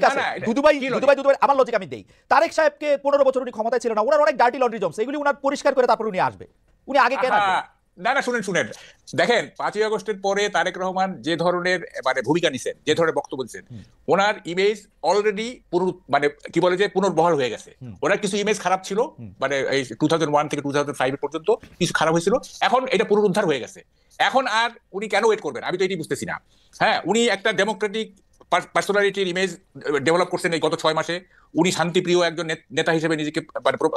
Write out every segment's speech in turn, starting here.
আছে দুদুভাই আমার লজিক আমি দেই। তারেক সাহেবকে 15 বছর উনি ক্ষমতায় ছিল না, ওনার অনেক ডার্টি লন্ড্রি জমছে, এগুলি উনার পরিষ্কার করে তারপর উনি আসবে, উনি আগে কেন আসবে? না শুনেন দেখেন 5ই আগস্টের পরে তারেক রহমান যে ধরনের মানে ভূমিকা নিছেন, যে ধরনের বক্তব্য দিচ্ছেন, ওনার ইমেজ অলরেডি মানে কি বলে যে পুনর্বহাল হয়ে গেছে। ওনার কিছু ইমেজ খারাপ ছিল, মানে এই 2001 থেকে 2005 পর্যন্ত কিছু খারাপ হয়েছিল, এখন এটা পুনরুদ্ধার হয়ে গেছে। এখন আর উনি কেন ওয়েট করবেন আমি তো এটি বুঝতেছি না। হ্যাঁ, উনি একটা ডেমোক্রেটিক পার্সোনালিটির ইমেজ ডেভেলপ করছেন এই গত 6 মাসে। উনি শান্তিপ্রিয় একজন নেতা হিসেবে নিজেকে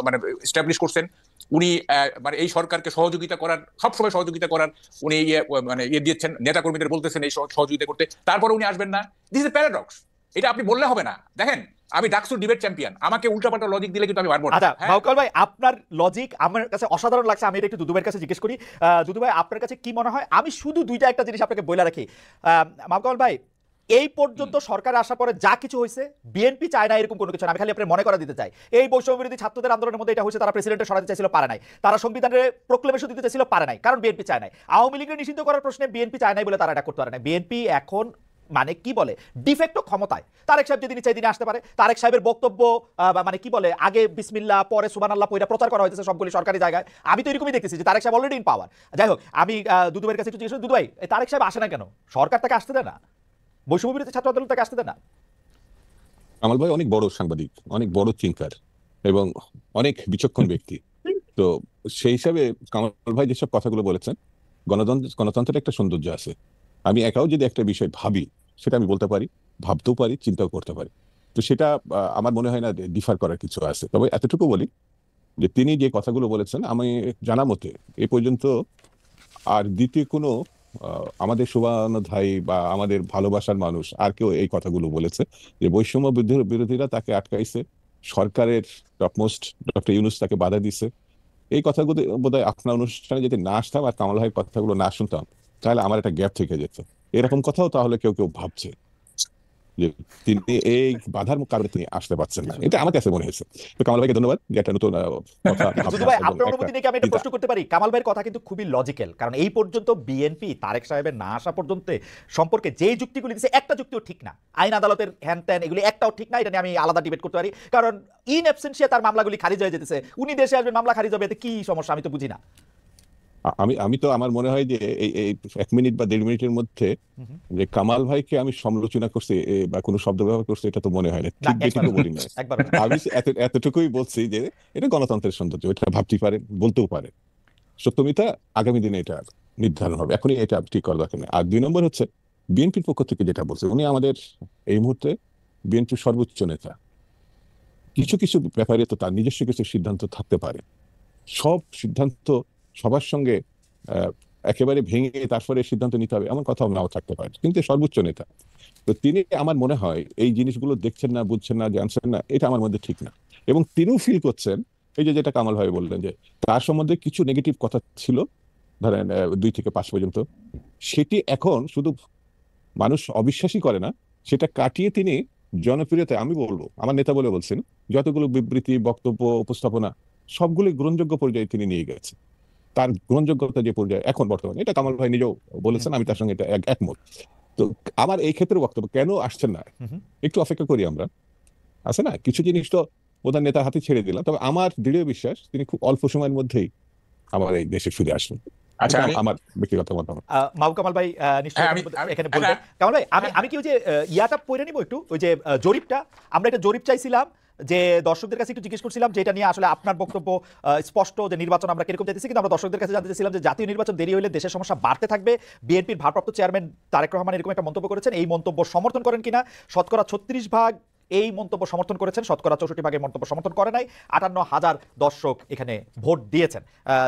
মানে এস্টাবলিশ করছেন। উনি মানে এই সরকারকে সহযোগিতা করার, সবসময় সহযোগিতা করার উনি মানে দিয়েছেন, নেতা কর্মীদের বলতেছেন এই সহযোগিতা করতে, তারপরে উনি আসবেন না। দিস ইজ প্যারাডক্স, এটা আপনি বললে হবে না। দেখেন আমি ডাকসুর ডিবেট চ্যাম্পিয়ন, আমাকে উল্টাপাল্টা লজিক দিলে কিন্তু আমি পারবো না। আচ্ছা বাউকাল ভাই, আপনার লজিক আমার কাছে অসাধারণ লাগছে, আমি এটা একটু দুদু ভাইয়ের কাছে জিজ্ঞেস করি। দুদু ভাই আপনার কাছে কি মনে হয়? আমি শুধু একটা জিনিস আপনাকে বলে রাখি, বাউকাল ভাই এই পর্যন্ত সরকার আসার পরে যা কিছু হয়েছে বিএনপি চায় না এরকম কোনো কিছু না। আমি খালি আপনার মনে করা দিতে চাই, এই বৈষম্য বিরোধী ছাত্রদের আন্দোলনের মধ্যে এটা হয়েছে, তারা প্রেসিডেন্টের সরাতে চাইছিল, পারে নাই। তারা সংবিধানের প্রোক্লেমেশন দিতে চাইছিল, পারে নাই, কারণ বিএনপি চায় নাই। আওয়ামী লীগের নিষিদ্ধ করার প্রশ্নে বিএনপি চায় নাই বলে তারা এটা করতে পারে না। বিএনপি এখন মানে কি বলে ডিফেক্টো ক্ষমতায়। তারেক সাহেব যেদিন চাই দিনে আসতে পারে। তারেক সাহেবের বক্তব্য মানে কি বলে আগে বিসমিল্লাহ পরে সুবহানাল্লাহ পয়রা প্রচার করা হয়েছে সবগুলি সরকারি জায়গায়। আমি তো এরকমই দেখতেছি যে তারেক সাহেব অলরেডি ইন পাওয়ার। যাই হোক, আমি দুদু ভাইয়ের কাছে একটু জিজ্ঞেস করি, দুদু ভাই তারেক সাহেব আসে না কেন? সরকার তাকে আসতে দেয় না, বৈষম্য বিরোধী ছাত্র আন্দোলন তাকে আসতে দেয় না। কামাল ভাই অনেক বড় সাংবাদিক, অনেক বড় থিঙ্কার এবং অনেক বিচক্ষণ ব্যক্তি। তো সেই হিসাবে কামাল ভাই যেসব কথাগুলো বলেছেন, গণতন্ত্রের একটা সৌন্দর্য আছে। আমি একাও যদি একটা বিষয় ভাবি সেটা আমি বলতে পারি, ভাবতেও পারি, চিন্তাও করতে পারি। তো সেটা আমার মনে হয় না ডিফার করার কিছু আছে। তবে এতটুকু বলি যে তিনি যে কথাগুলো বলেছেন, আমি জানা মতে এ পর্যন্ত আর দ্বিতীয় কোনো আমাদের শুভানুধ্যায়ী বা আমাদের ভালোবাসার মানুষ আর কেউ এই কথাগুলো বলেছে যে বৈষম্য বিরোধীরা তাকে আটকাইছে, সরকারের টপমোস্ট ডক্টর ইউনূস তাকে বাধা দিছে। এই কথাগুলো বোধহয় আপনার অনুষ্ঠানে যদি না আসতাম আর কামাল ভাইয়ের কথাগুলো না শুনতাম, তাহলে আমার একটা গ্যাপ থেকে যেত। এরকম কথাও তাহলে কেউ কেউ ভাবছে যে তিনি এই বাধার কারণে তিনি আসতে পারছেন না। এটা আমার কাছে মনে হয়েছে। তো কামাল ভাইকে ধন্যবাদ যে একটা নতুন কথা। আপনার অনুমতি নিয়ে আমি একটা প্রশ্ন করতে পারি? কামাল ভাইয়ের কথা কিন্তু খুবই লজিক্যাল, কারণ এই পর্যন্ত বিএনপি তারেক সাহেবের না আসা পর্যন্ত সম্পর্কে যেই যুক্তিগুলি দিচ্ছে একটা যুক্তিও ঠিক না। আইন আদালতের হ্যান ত্যান এগুলি একটাও ঠিক না। এটা নিয়ে আমি আলাদা ডিবেট করতে পারি, কারণ ইন অ্যাবসেন্সিয়া তার মামলাগুলি খারিজ হয়ে যেতেছে। উনি দেশে আসবেন, মামলা খারিজ হবে, এতে কি সমস্যা আমি তো বুঝি না। আমি তো আমার মনে হয় যে এই 1 মিনিট বা 1.5 মিনিটের মধ্যে যে কামাল ভাইকে আমি সমালোচনা করছি বা কোনো শব্দ ব্যবহার করছি এটা তো মনে হয় না, ঠিক যেটুকু বলি না। আমি এতটুকুই বলছি যে এটা গণতন্ত্রের সৌন্দর্য, এটা ভাবতেই পারে, বলতেও পারে। সত্যমিতা আগামী দিনে এটা নির্ধারণ হবে, এখনই এটা ঠিক করা দরকার নেই। আর 2 নম্বর হচ্ছে বিএনপির পক্ষ থেকে যেটা বলছে, উনি আমাদের এই মুহূর্তে বিএনপির সর্বোচ্চ নেতা। কিছু কিছু ব্যাপারে তো তার নিজস্ব কিছু সিদ্ধান্ত থাকতে পারে। সব সিদ্ধান্ত সবার সঙ্গে একেবারে ভেঙে তারপরে সিদ্ধান্ত নিতে হবে এমন কথাও নাও থাকতে পারে, কিন্তু সর্বোচ্চ নেতা। তো তিনি আমার মনে হয় এই জিনিসগুলো দেখছেন না, বুঝছেন না, জানছেন না, এটা আমার মধ্যে ঠিক না। এবং তিনিও ফিল করছেন এই যে যেটা কামাল ভাই বললেন যে তার সম্বন্ধে কিছু নেগেটিভ কথা ছিল, ধরেন 2 থেকে 5 পর্যন্ত, সেটি এখন শুধু মানুষ অবিশ্বাসী করে না, সেটা কাটিয়ে তিনি জনপ্রিয়তা, আমি বলবো আমার নেতা বলে বলছেন, যতগুলো বিবৃতি বক্তব্য উপস্থাপনা সবগুলো গ্রহণযোগ্য পর্যায়ে তিনি নিয়ে গেছে। তার গ্রহণযোগ্যতা যে পর্যায়ে এখন বর্তমানে, এটা কামাল ভাই নিজেও বলেছেন, আমি তার সঙ্গে এটা একমত। তো আমার এই ক্ষেত্রে বক্তব্য কেন আসছেন না, একটু অপেক্ষা করি আমরা। আছে না কিছু জিনিস তো প্রধান নেতার হাতে ছেড়ে দিলাম, তবে আমার দৃঢ় বিশ্বাস তিনি খুব অল্প সময়ের মধ্যেই আমার এই দেশে ফিরে আসবেন। আচ্ছা, আমার ব্যক্তিগত মতামত। মাহবুব কামাল ভাই নিশ্চয়ই এখানে বলবেন। কামাল ভাই আমি কি ওই যে ইয়াটা পড়ে নিব একটু, ওই যে জরিপটা, আমরা একটা জরিপ চাইছিলাম যে দর্শকদের কাছে একটু জিজ্ঞেস করছিলাম যে এটা নিয়ে আসলে আপনার বক্তব্য স্পষ্ট, যে নির্বাচন আমরা কিরকম চাইতেছি, কিন্তু আমরা দর্শকদের কাছে জানতে চাইছিলাম যে জাতীয় নির্বাচন দেরি হলে দেশের সমস্যা বাড়তে থাকবে। বিএনপির ভারপ্রাপ্ত চেয়ারম্যান তারেক রহমান এরকম একটা মন্তব্য করেছেন, এই মন্তব্য সমর্থন করেন কিনা? শতকরা 36% এই মন্তব্য সমর্থন করেছেন, শতকরা 64% মন্তব্য সমর্থন করে নাই। 58,000 দর্শক এখানে ভোট দিয়েছেন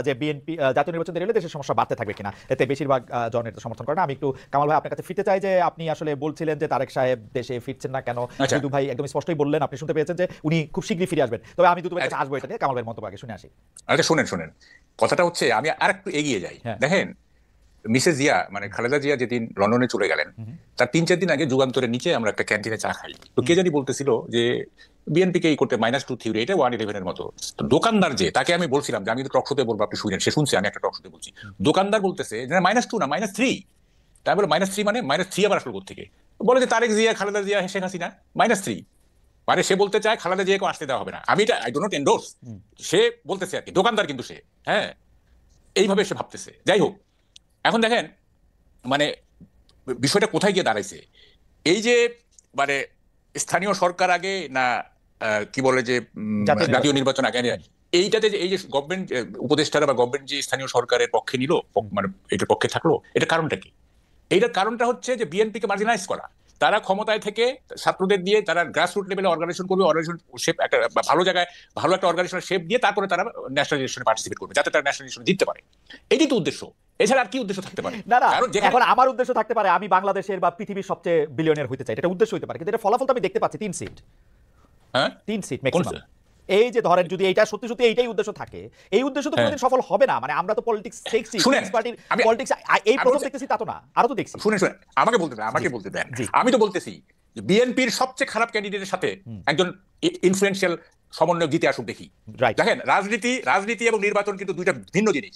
যে বিএনপি জাতীয় নির্বাচন দেরি হলে দেশের সমস্যা বাড়তে থাকবে কিনা। এতে বেশিরভাগ জন এটা সমর্থন করে না। আমি একটু কামাল ভাই আপনার কাছে ফিরতে চাই যে আপনি আসলে বলছিলেন যে তারেক সাহেব দেশে ফিরছেন না কেন। দুদু ভাই একদম স্পষ্টই বললেন, আপনি শুনতে পেয়েছেন যে উনি খুব শীঘ্রই ফিরে আসবেন। তবে আমি দুদু ভাইয়ের কাছে আসবো এটা নিয়ে, কামাল ভাইয়ের মন্তব্য আগে শুনে আসি। আচ্ছা শুনেন কথাটা হচ্ছে, আমি আর একটু এগিয়ে যাই। দেখেন মিসেস জিয়া মানে খালেদা জিয়া যেদিন লন্ডনে চলে গেলেন, তার 3-4 দিন আগে যুগান্তরের নিচে আমরা একটা ক্যান্টিনে চা খাই। তো কে জানি বলতেছিল যে বিএনপিকে এই করতে -2 থিওরি, এটা 111 মতো। তো দোকানদার যে, তাকে আমি বলছিলাম যে আমি তো টক শোতে বলবো, আপনি শুনেন, সে শুনছে আমি একটা টক শোতে বলছি। দোকানদার বলতেছে যে -2 না -3। তাই বলে -3 মানে -3 আবার আসলো কোথেকে? বলে যে তারেক জিয়া, খালেদা জিয়া, শেখ হাসিনা -3, মানে সে বলতে চায় খালেদা জিয়াকে আসতে দেওয়া হবে না। আমি এটা আই ডো নট এন্ডোর্স, সে বলতেছে আর কি, দোকানদার কিন্তু সে, হ্যাঁ, এইভাবে সে ভাবতেছে। যাই হোক, এখন দেখেন মানে বিষয়টা কোথায় গিয়ে দাঁড়াইছে। এই যে মানে স্থানীয় সরকার আগে না কি বলে যে জাতীয় নির্বাচন আগে, এইটাতে যে এই যে গভর্নমেন্ট উপদেষ্টারা বা গভর্নমেন্ট যে স্থানীয় সরকারের পক্ষে নিল, মানে এটার পক্ষে থাকলো, এটা কারণটা কি? এইটার কারণটা হচ্ছে যে বিএনপিকে মার্জিনালাইজ করা। তারা ক্ষমতায় থেকে ছাত্রদের দিয়ে তারা গ্রাসরুট লেভেলে অর্গানাইজেশন করবে, অর্গানাইজেশন শেপ একটা ভালো জায়গায় ভালো একটা অর্গানাইজেশন শেপ দিয়ে তারপরে তারা ন্যাশনাল ইলেকশনে পার্টিসিপেট করবে, যাতে তারা ন্যাশনাল ইলেকশনে জিততে পারে। এটাই তো উদ্দেশ্য, এছাড়া আর কি উদ্দেশ্য থাকতে পারে? না, এখন আমার উদ্দেশ্য থাকতে পারে আমি বাংলাদেশের বা পৃথিবীর সবচেয়ে বিলিয়নিয়ার হইতে চাই, এটা উদ্দেশ্য হতে পারে, কিন্তু এটা ফলাফল তো আমি দেখতে পাচ্ছি 3 সিট। হ্যাঁ, 3 সিট ম্যাক্সিমাম। এই যে ধরেন যদি এইটা সত্যি সত্যি এইটাই উদ্দেশ্য থাকে, এই উদ্দেশ্য তো কোনোদিন সফল হবে না। মানে আমরা তো পলিটিক্স দেখছি, পার্টির পলিটিক্স এই প্রথম দেখতেছি তা তো না, আরো তো দেখছি। শুনে আমাকে বলতে দেন। আমি তো বলতেছি যে বিএনপির সবচেয়ে খারাপ ক্যান্ডিডেটের সাথে একজন ইনফ্লুয়েন্সিয়াল সমন্বয় জিতে আসুক দেখি। দেখেন, রাজনীতি এবং নির্বাচন কিন্তু দুইটা ভিন্ন জিনিস।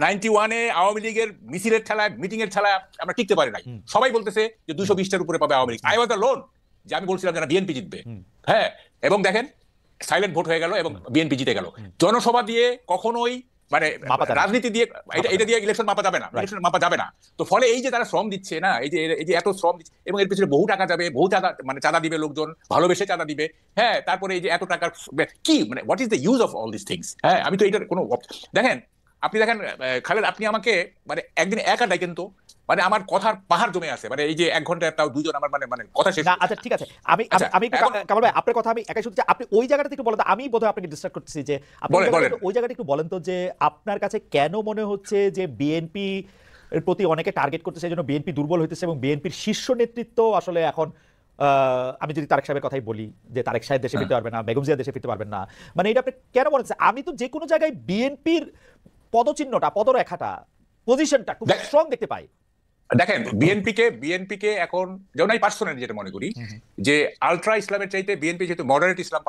91-এ আওয়ামী লীগের মিছিলের ঠেলায়, মিটিং এর ঠেলায় আমরা টিকতে পারি নাই। সবাই বলতেছে যে 220টার উপরে পাবে Awami League. I was alone যে আমি বলছিলাম যে বিএনপি জিতবে, হ্যাঁ, এবং দেখেন সাইলেন্ট ভোট হয়ে গেল এবং বিএনপি জিতে গেল। জনসভা দিয়ে কখনোই মানে রাজনীতি দিয়ে এটা দিয়ে ইলেকশন মাপা যাবে না, ইলেকশন মাপা যাবে না। তো ফলে এই যে তারা শ্রম দিচ্ছে না, এই যে এত শ্রম দিচ্ছে এবং এর পিছনে বহু টাকা যাবে, বহু টাকা মানে চাঁদা দিবে লোকজন, ভালোবেসে চাঁদা দিবে, হ্যাঁ, তারপরে এই যে এত টাকার কি মানে what is the use of all this things? হ্যাঁ, আমি তো এটার কোনো দেখেন, আপনি দেখেন খালেদ, আপনি আমাকে মানে একদিন একা ডাকেন তো, মানে আমার কথার পাহাড় জমে আছে, মানে এই যে 1 ঘন্টা তাও দুজন আমার মানে কথা শেষ না। আচ্ছা ঠিক আছে, আমি কামাল ভাই আপনার কথা আমি একাই শুনছি, আপনি ওই জায়গাটা একটু বলেন তো, আমি বোধহয় আপনাকে ডিস্টার্ব করতেছি, যে আপনি ওই জায়গাটা একটু বলেন তো, যে আপনার কাছে কেন মনে হচ্ছে যে বিএনপি এর প্রতি অনেকে টার্গেট করতেছে, এই জন্য বিএনপি দুর্বল হইতেছে এবং বিএনপির শীর্ষ নেতৃত্ব আসলে এখন আমি যদি তারেক সাহেবের কথাই বলি, যে তারেক সাহেব দেশে ফিরতে পারবেন না, বেগম জিয়া দেশে ফিরতে পারবেন না, মানে এটা আপনি কেন বলেন? আমি তো যে কোনো জায়গায় বিএনপির পদচিহ্নটা, পদরেখাটা, পজিশনটা খুব স্ট্রং দেখতে পাই। দেখেন, বিএনপিকে এখন যেমন আমি পার্সোনালি যেটা মনে করি যে আলট্রা ইসলামের চাইতে বিএনপি যেহেতু মডারেট ইসলাম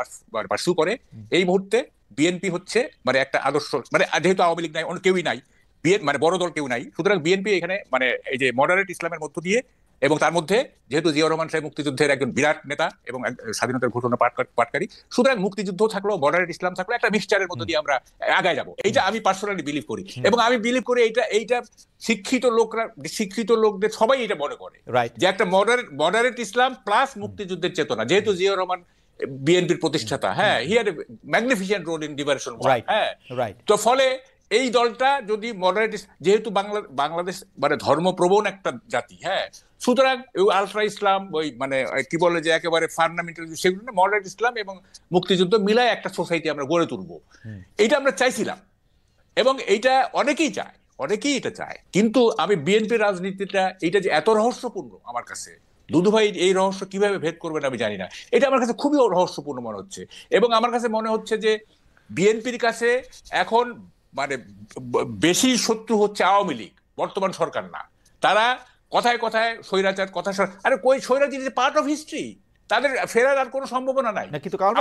পার্সু করে, এই মুহূর্তে বিএনপি হচ্ছে মানে একটা আদর্শ, মানে যেহেতু আওয়ামী লীগ নাই, অন্য কেউই নাই, মানে বড় দল কেউ নাই, সুতরাং বিএনপি এখানে মানে এই যে মডারেট ইসলামের মধ্য দিয়ে, এবং তার মধ্যে যেহেতু জিয়াউর রহমান সাহেব মুক্তিযুদ্ধের একজন বিরাট নেতা এবং স্বাধীনতার ঘোষণা পাঠকারী, সুতরাং মুক্তিযুদ্ধ থাকলো, মডারেট ইসলাম থাকলো, একটা মিক্সচারের মধ্য দিয়ে আমরা আগায় যাবো, এইটা আমি পার্সোনালি বিলিভ করি। এবং আমি বিলিভ করি এইটা শিক্ষিত লোকদের সবাই এটা মনে করে যে একটা মডারেট ইসলাম প্লাস মুক্তিযুদ্ধের চেতনা, যেহেতু জিয়াউর রহমান বিএনপির প্রতিষ্ঠাতা, হ্যাঁ, he had a magnificent role in liberation, হ্যাঁ, তো ফলে এই দলটা যদি মডারেট, যেহেতু বাংলাদেশ মানে ধর্মপ্রবণ একটা জাতি, হ্যাঁ, সুতরাং আলট্রা ইসলাম ওই মানে কি বলে যে একেবারে ফান্ডামেন্টাল, সেগুলো না, মডারেট ইসলাম এবং মুক্তিযুদ্ধ মিলায় একটা সোসাইটি আমরা গড়ে তুলবো, এইটা আমরা চাইছিলাম এবং এইটা অনেকেই এটা চায়। কিন্তু আমি বিএনপির রাজনীতিটা এইটা যে এত রহস্যপূর্ণ, আমার কাছে দুদু ভাই এই রহস্য কিভাবে ভেদ করবেন আমি জানি না, এটা আমার কাছে খুবই রহস্যপূর্ণ মনে হচ্ছে। এবং আমার কাছে মনে হচ্ছে যে বিএনপির কাছে এখন মানে বেশি শত্রু হচ্ছে আওয়ামী লীগ, বর্তমান সরকার না। তারা কথায় কথায় স্বৈরাচার, আরে কই স্বৈরাচার ইজ পার্ট অফ হিস্ট্রি, তাদের ফেরার আর কোনো সম্ভাবনা নাই। কিন্তু কারণ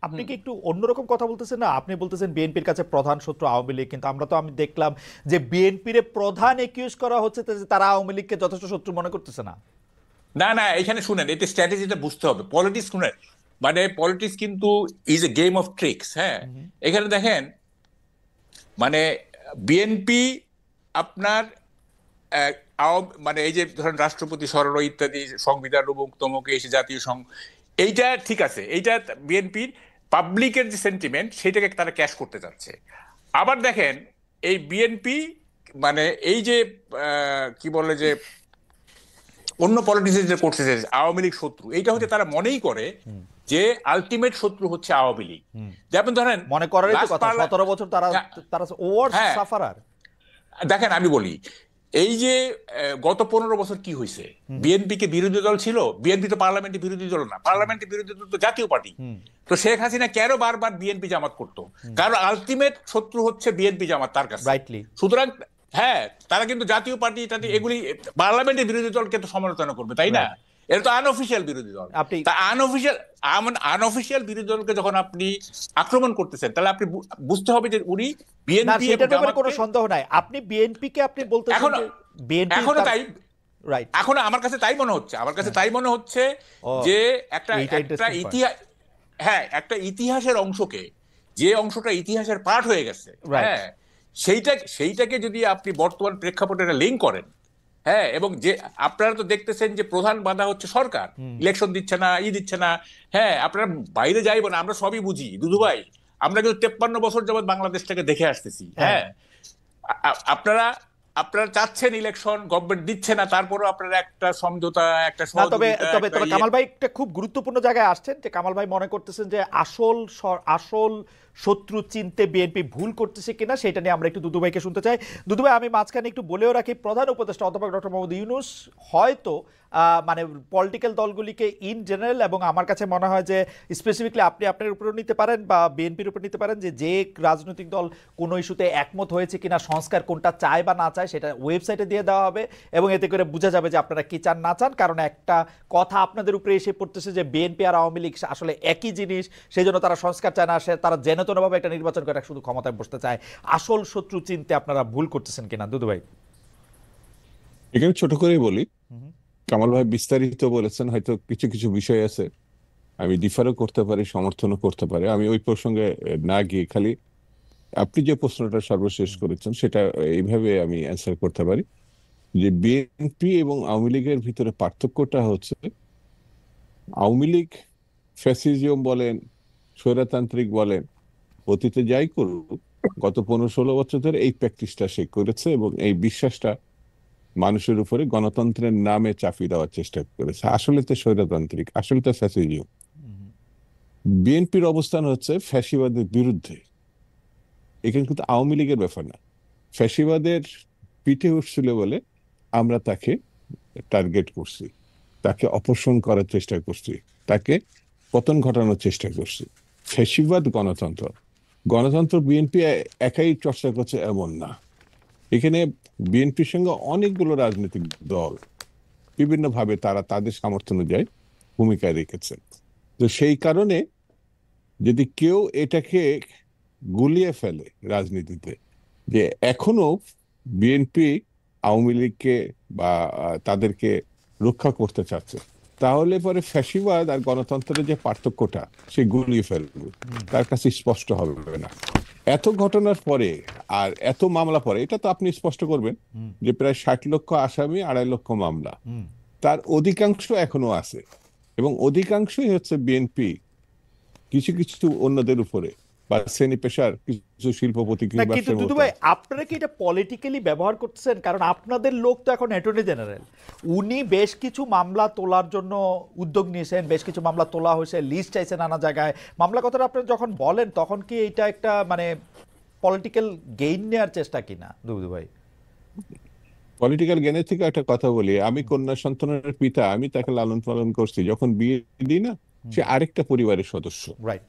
আপনি কি একটু অন্যরকম কথা বলতেছেন না? আপনি বলতেছেন বিএনপির কাছে প্রধান শত্রু আওয়ামী লীগ, কিন্তু আমি দেখলাম যে বিএনপির প্রধান একিউজ করা হচ্ছে যে তারা আওয়ামী লীগকে যথেষ্ট শত্রু মনে করতেছে না। না, এখানে শুনেন, এতে স্ট্র্যাটেজিটা বুঝতে হবে। পলিটিক্স শুনেন, মানে পলিটিক্স কিন্তু is a game of tricks. হ্যাঁ, এখানে দেখেন মানে বিএনপি আপনার মানে এই যে ধরেন রাষ্ট্রপতি সরানো ইত্যাদি, সংবিধান তমুক এসে জাতীয় এইটা ঠিক আছে, এইটা বিএনপির পাবলিকের যে সেন্টিমেন্ট সেটাকে তারা ক্যাশ করতে যাচ্ছে। আবার দেখেন এই বিএনপি মানে এই যে কি বলে যে অন্য পলিটিক্স যে করতেছে আওয়ামী লীগ শত্রু, এইটা হচ্ছে তারা মনেই করে যে আলটিমেট শত্রু হচ্ছে আওয়ামী লীগ। যেমন ধরেন মনে করার কথা 17 বছর তারা ওয়ার সাফারার। দেখেন আমি বলি, এই যে গত 15 বছর কি হয়েছে, বিএনপি কে বিরোধী দল ছিল, বিএনপি তো পার্লামেন্টে বিরোধী দল না, পার্লামেন্টে বিরোধী দল তো জাতীয় পার্টি। তো শেখ হাসিনা কেন বারবার বিএনপি জামাত করতো? কারণ আলটিমেট শত্রু হচ্ছে বিএনপি জামাত তার কাছে। সুতরাং হ্যাঁ, তারা কিন্তু জাতীয় পার্টি এগুলি পার্লামেন্টের বিরোধী দলকে তো সমালোচনা করবে, তাই না? এটা তো আনঅফিশিয়াল বিরোধী দল। আনঅফিশিয়াল বিরোধী দলকে যখন আপনি আক্রমণ করতেছেন, তাহলে আপনি বুঝতে হবে যে উনি বিএনপি, এটার ব্যাপারে কোনো সন্দেহ নাই। আপনি বিএনপি কে আপনি বলতেছেন যে বিএনপি এখনো তাই, রাইট। এখন আমার কাছে তাই মনে হচ্ছে যে একটা ইতিহাস, হ্যাঁ একটা ইতিহাসের অংশকে, যে অংশটা ইতিহাসের পার্ট হয়ে গেছে, হ্যাঁ সেইটাকে যদি আপনি বর্তমান প্রেক্ষাপটে লিঙ্ক করেন, হ্যাঁ, এবং যে আপনারা তো দেখতেছেন যে প্রধান বাধা হচ্ছে সরকার, ইলেকশন দিচ্ছে না, দিচ্ছে না, হ্যাঁ আপনারা বাইরে যাইবো না, আমরা সবই বুঝি দুদু ভাই, আমরা কিন্তু 53 বছর যাবৎ বাংলাদেশটাকে দেখে আসতেছি, হ্যাঁ আপনারা চাচ্ছেন ইলেকশন, গভর্নমেন্ট দিচ্ছে না, তারপরেও আপনারা একটা সমঝোতা, একটা সহযোগিতা। তবে কামাল ভাই একটা খুব গুরুত্বপূর্ণ জায়গায় আসছেন, যে কামাল ভাই মনে করতেছেন যে আসল শত্রু চিনতে বিএনপি ভুল করতেছে কিনা, সেটা নিয়ে আমরা একটু দুদু ভাইকে শুনতে চাই। দুদু ভাই, আমি মাঝখানে একটু বলেও রাখি, প্রধান উপদেষ্টা অধ্যাপক ডক্টর মোহাম্মদ ইউনূস হয়তো মানে পলিটিক্যাল দলগুলিকে ইন জেনারেল, এবং আমার কাছে মনে হয় যে স্পেসিফিকলি আপনি আপনার উপরেও নিতে পারেন বা বিএনপির উপর নিতে পারেন, যে রাজনৈতিক দল কোনো ইস্যুতে একমত হয়েছে কিনা, সংস্কার কোনটা চায় বা না চায়, সেটা ওয়েবসাইটে দিয়ে দেওয়া হবে, এবং এতে করে বোঝা যাবে যে আপনারা কি চান না চান। কারণ একটা কথা আপনাদের উপরে এসে পড়তেছে যে বিএনপি আর আওয়ামী লীগ আসলে একই জিনিস, সেই জন্য তারা সংস্কার চায় না, তারা যেনতেনভাবে একটা নির্বাচন করে শুধু ক্ষমতায় বসতে চায়। আসল শত্রু চিনতে আপনারা ভুল করতেছেন কিনা দুদু ভাই? এখানে ছোট করেই বলি, কামাল ভাই বিস্তারিত বলেছেন, হয়তো কিছু কিছু বিষয় আছে আমি ডিফারও করতে পারি, সমর্থনও করতে পারি। আমি ওই প্রসঙ্গে না গিয়ে খালি আপনি যে প্রশ্নটা সর্বশেষ করেছেন সেটা এইভাবে আমি অ্যান্সার করতে পারি যে বিএনপি এবং আওয়ামী লীগের ভিতরে পার্থক্যটা হচ্ছে, আওয়ামী লীগ ফ্যাসিজম বলেন, স্বৈরতান্ত্রিক বলেন, অতীতে যাই করুক, গত 15-16 বছর ধরে এই প্র্যাকটিসটা সে করেছে এবং এই বিশ্বাসটা মানুষের উপরে গণতন্ত্রের নামে চাপিয়ে দেওয়ার চেষ্টা করেছে। আসলে তো স্বৈরতান্ত্রিক, আসলে তো ফ্যাসিজম। বিএনপির অবস্থান হচ্ছে ফ্যাসিবাদের বিরুদ্ধে। এখানে কিন্তু আওয়ামী লীগের ব্যাপার না। ফ্যাসিবাদের পিঠে উঠছিল বলে আমরা তাকে টার্গেট করছি, তাকে অপসারণ করার চেষ্টা করছি, তাকে পতন ঘটানোর চেষ্টা করছি। ফ্যাসিবাদ গণতন্ত্র বিএনপি একাই চর্চা করছে এমন না। এখানে বিএনপির সঙ্গে অনেকগুলো রাজনৈতিক দল বিভিন্নভাবে তারা তাদের সামর্থ্য অনুযায়ী ভূমিকা রেখেছে। তো সেই কারণে যদি কেউ এটাকে গুলিয়ে ফেলে রাজনীতিতে, যে এখনো বিএনপি আওয়ামী লীগকে বা তাদেরকে রক্ষা করতে চাচ্ছে, তাহলে পরে ফ্যাসিবাদ আর গণতন্ত্রের যে পার্থক্যটা সে গুলিয়ে ফেলবে, তার কাছে স্পষ্ট হবে না। এত ঘটনার পরে আর এত মামলা পরে, এটা তো আপনি স্পষ্ট করবেন যে প্রায় 60 লক্ষ আসামি, 2.5 লক্ষ মামলা, তার অধিকাংশ এখনো আছে, এবং অধিকাংশই হচ্ছে বিএনপি কিছু কিছু অন্যদের উপরে বা শ্রেণী পেশার কিছু শিল্পপতি। কিন্তু দুদু ভাই, আপনারা কি এটা পলিটিক্যালি ব্যবহার করতেছেন? কারণ আপনাদের লোক তো এখন অ্যাটর্নি জেনারেল, উনি বেশ কিছু মামলা তোলার জন্য উদ্যোগ নিয়েছেন, বেশ কিছু মামলা তোলা হয়েছে, লিস্ট চাইছে নানা জায়গায়। মামলা কথাটা আপনারা যখন বলেন তখন কি এটা একটা মানে পলিটিক্যাল গেইন নেওয়ার চেষ্টা কিনা দুদু ভাই? পলিটিক্যাল গেনের থেকে একটা কথা বলি, আমি কন্যা সন্তানের পিতা, আমি তাকে লালন পালন করছি, যখন বিয়ে দিই না, সে আরেকটা পরিবারের সদস্য, রাইট,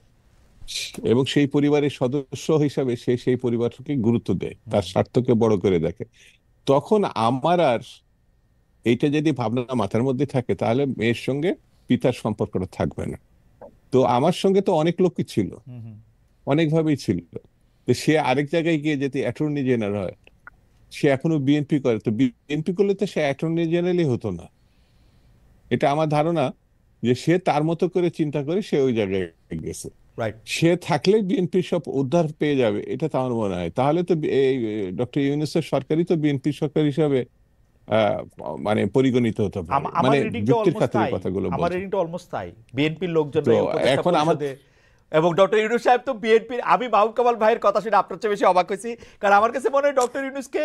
এবং সেই পরিবারের সদস্য হিসাবে সে সেই পরিবারকে গুরুত্ব দেয়, তার স্বার্থকে বড় করে দেখে। তখন আমার আর এইটা যদি ভাবনা মাথার মধ্যে থাকে, তাহলে মেয়ের সঙ্গে পিতার সম্পর্কটা থাকবে না। তো আমার সঙ্গে তো অনেক লোকই ছিল, অনেকভাবেই ছিল। তো সে আরেক জায়গায় গিয়ে যদি অ্যাটর্নি জেনারেল হয়, সে এখনো বিএনপি করে, তো বিএনপি করলে তো সে অ্যাটর্নি জেনারেলই হতো না। এটা আমার ধারণা যে সে তার মতো করে চিন্তা করে সে ওই জায়গায় গেছে। সে থাকলে বিএনপি সব উদ্ধার পেয়ে যাবে, এটা তো আমার মনে হয়। তাহলে তো এই ডক্টর ইউনূসের সরকারই তো বিএনপি সরকার হিসাবে মানে পরিগণিত হতে পারে। মানে যুক্তির খাতিরে কথাগুলো বলছি। আমার রিডিংটা অলমোস্ট তাই। বিএনপির লোকজন এখন আমাদের এবং ডক্টর ইউনূস সাহেব তো বিএনপির, আমি মাহবুব কামাল ভাইয়ের কথা শুনে আপনার চেয়ে বেশি অবাক হয়েছি, কারণ আমার কাছে মনে হয় ডক্টর ইউনূসকে,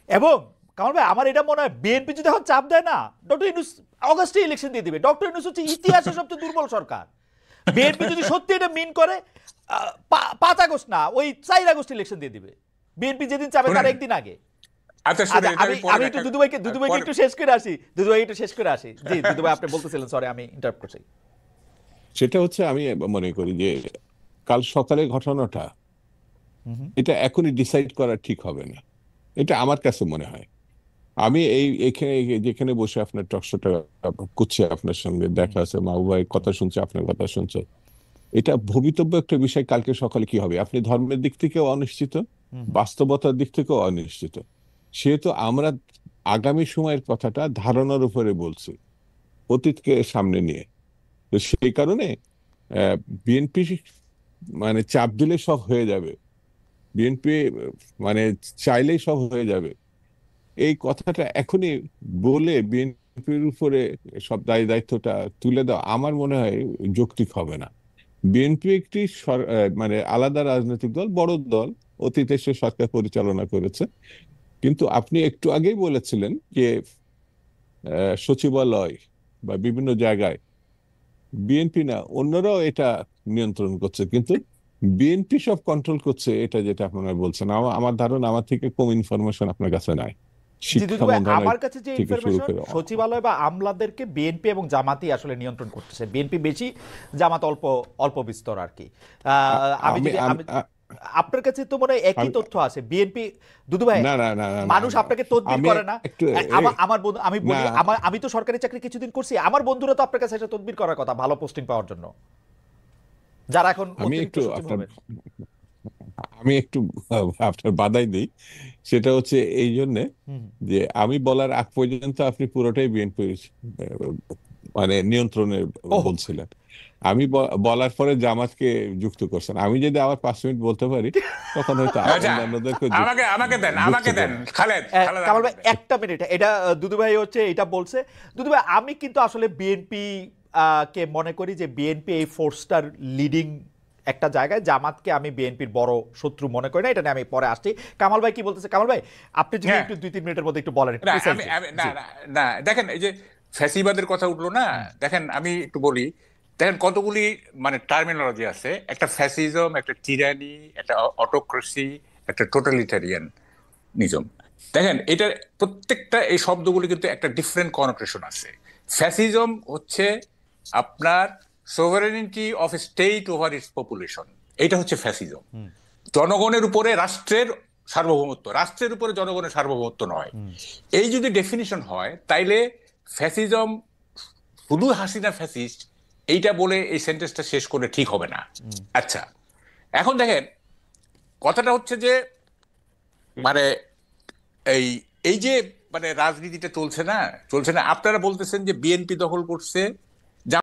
এবং কামাল ভাই আমার এটা মনে হয় বিএনপি যদি এখন চাপ দেয় না, ডক্টর ইউনূস অগাস্টে ইলেকশন দিয়ে দিবে। ডক্টর ইউনূস হচ্ছে ইতিহাসের সবচেয়ে দুর্বল সরকার। বিএনপি যদি সত্যি এটা মিন করে 5 আগস্ট না, ওই 4 আগস্ট ইলেকশন দিয়ে দিবে। বিএনপি যেদিন চাবে তার একদিন আগে। আমি একটু দুদুভাইকে একটু শেষ করে আসি, জি দুদুভাই আপনি বলতেছিলেন, সরি আমি ইন্টারাপ্ট করছি। সেটা হচ্ছে, আমি মনে করি যে কাল সকালে ঘটনাটা, এটা এখনই ডিসাইড করা ঠিক হবে না, এটা আমার কাছে মনে হয়। আমি এইখানে যেখানে বসে আপনার টকশোটা করছি, আপনার সঙ্গে দেখা আছে, মাহবুব ভাই কথা শুনছে, আপনার কথা শুনছে, এটা ভবিতব্য একটা বিষয়। কালকে সকালে কি হবে, আপনি ধর্মের দিক থেকেও অনিশ্চিত, বাস্তবতার দিক থেকেও অনিশ্চিত। সেহেতু আমরা আগামী সময়ের কথাটা ধারণার উপরে বলছি, অতীতকে সামনে নিয়ে। তো সেই কারণে বিএনপি মানে চাপ দিলে সব হয়ে যাবে, বিএনপি মানে চাইলেই সব হয়ে যাবে, এই কথাটা এখনই বলে বিএনপির উপরে সব দায়িত্বটা তুলে দেওয়া আমার মনে হয় যৌক্তিক হবে না। বিএনপি একটি মানে আলাদা রাজনৈতিক দল, বড় দল, অতীতে সে সরকার পরিচালনা করেছে। কিন্তু আপনি একটু আগেই বলেছিলেন যে সচিবালয় বা বিভিন্ন জায়গায় বিএনপি না অন্যরাও এটা নিয়ন্ত্রণ করছে, কিন্তু বিএনপি সব কন্ট্রোল করছে, এটা যেটা আপনারা বলছেন, আমার ধারণা আমার থেকে কম ইনফরমেশন আপনার কাছে নাই। শিক্ষা মন্ত্রণালয় আমার কাছে যে থেকে শুরু ইনফরমেশন, করে সচিবালয় বা আমলাদেরকে বিএনপি এবং জামাতই আসলে নিয়ন্ত্রণ করতেছে, বিএনপি বেশি, জামাত অল্প অল্প বিস্তর আর কি। আমি যদি আপনার কাছে তো মনে হয় একই তথ্য আছে, বিএনপি দুদু ভাই, না না না না মানুষ আপনাকে তদবির করে না। একটু আমার বন্ধু, আমি বলি, আমি তো সরকারি চাকরি কিছুদিন করছি, আমার বন্ধুরা তো আপনার কাছে এসে তদবির করার কথা ভালো পোস্টিং পাওয়ার জন্য, যারা এখন আমি অতিরিক্ত একটু সচিব হবেন। আমি একটু আপনার বাধাই দিই, সেটা হচ্ছে এই জন্যে যে আমি বলার আগ পর্যন্ত আপনি পুরোটাই বিএনপি মানে নিয়ন্ত্রণে বলছিলেন। আমি বলার পরে জামাতকে যুক্ত করছেন। আমি যদি আবার 5 মিনিট বলতে পারি তখন হয়তো অন্যান্যদেরকে আমাকে দেন খালেদ, কামাল ভাই একটা মিনিট, এটা দুদু ভাই হচ্ছে এটা বলছে। দুদু ভাই, আমি কিন্তু আসলে বিএনপি কে মনে করি যে বিএনপি এই ফোর্সটার লিডিং একটা জায়গায়, জামাতকে আমি বিএনপির বড় শত্রু মনে করি না, এটা নিয়ে আমি পরে আসছি। কামাল ভাই কি বলতেছে? কামাল ভাই, আপনি যদি একটু 2-3 মিনিটের মধ্যে একটু বলেন। না দেখেন, এই যে ফ্যাসিবাদের কথা উঠলো না, দেখেন আমি একটু বলি, দেখেন কতগুলি মানে টার্মিনোলজি আছে, একটা ফ্যাসিজম, একটা টিরানি, একটা অটোক্রেসি, একটা টোটালিটারিয়ান নিজম। দেখেন এটার প্রত্যেকটা এই শব্দগুলি কিন্তু একটা ডিফারেন্ট কনোটেশন আছে। ফ্যাসিজম হচ্ছে আপনার sovereignty of state over its population, এটা হচ্ছে ফ্যাসিজম। জনগণের উপরে রাষ্ট্রের সার্বভৌমত্ব, রাষ্ট্রের উপরে জনগণের সার্বভৌমত্ব নয়। এই যদি ডেফিনিশন হয়, তাইলে ফ্যাসিজম শুধু হাসিনা ফ্যাসিস্ট এইটা বলে এই সেন্টেন্সটা শেষ করে ঠিক হবে না। আচ্ছা, এখন দেখেন কথাটা হচ্ছে যে মানে এই এই যে মানে রাজনীতিটা চলছে না, আপনারা বলতেছেন যে বিএনপি দখল করছে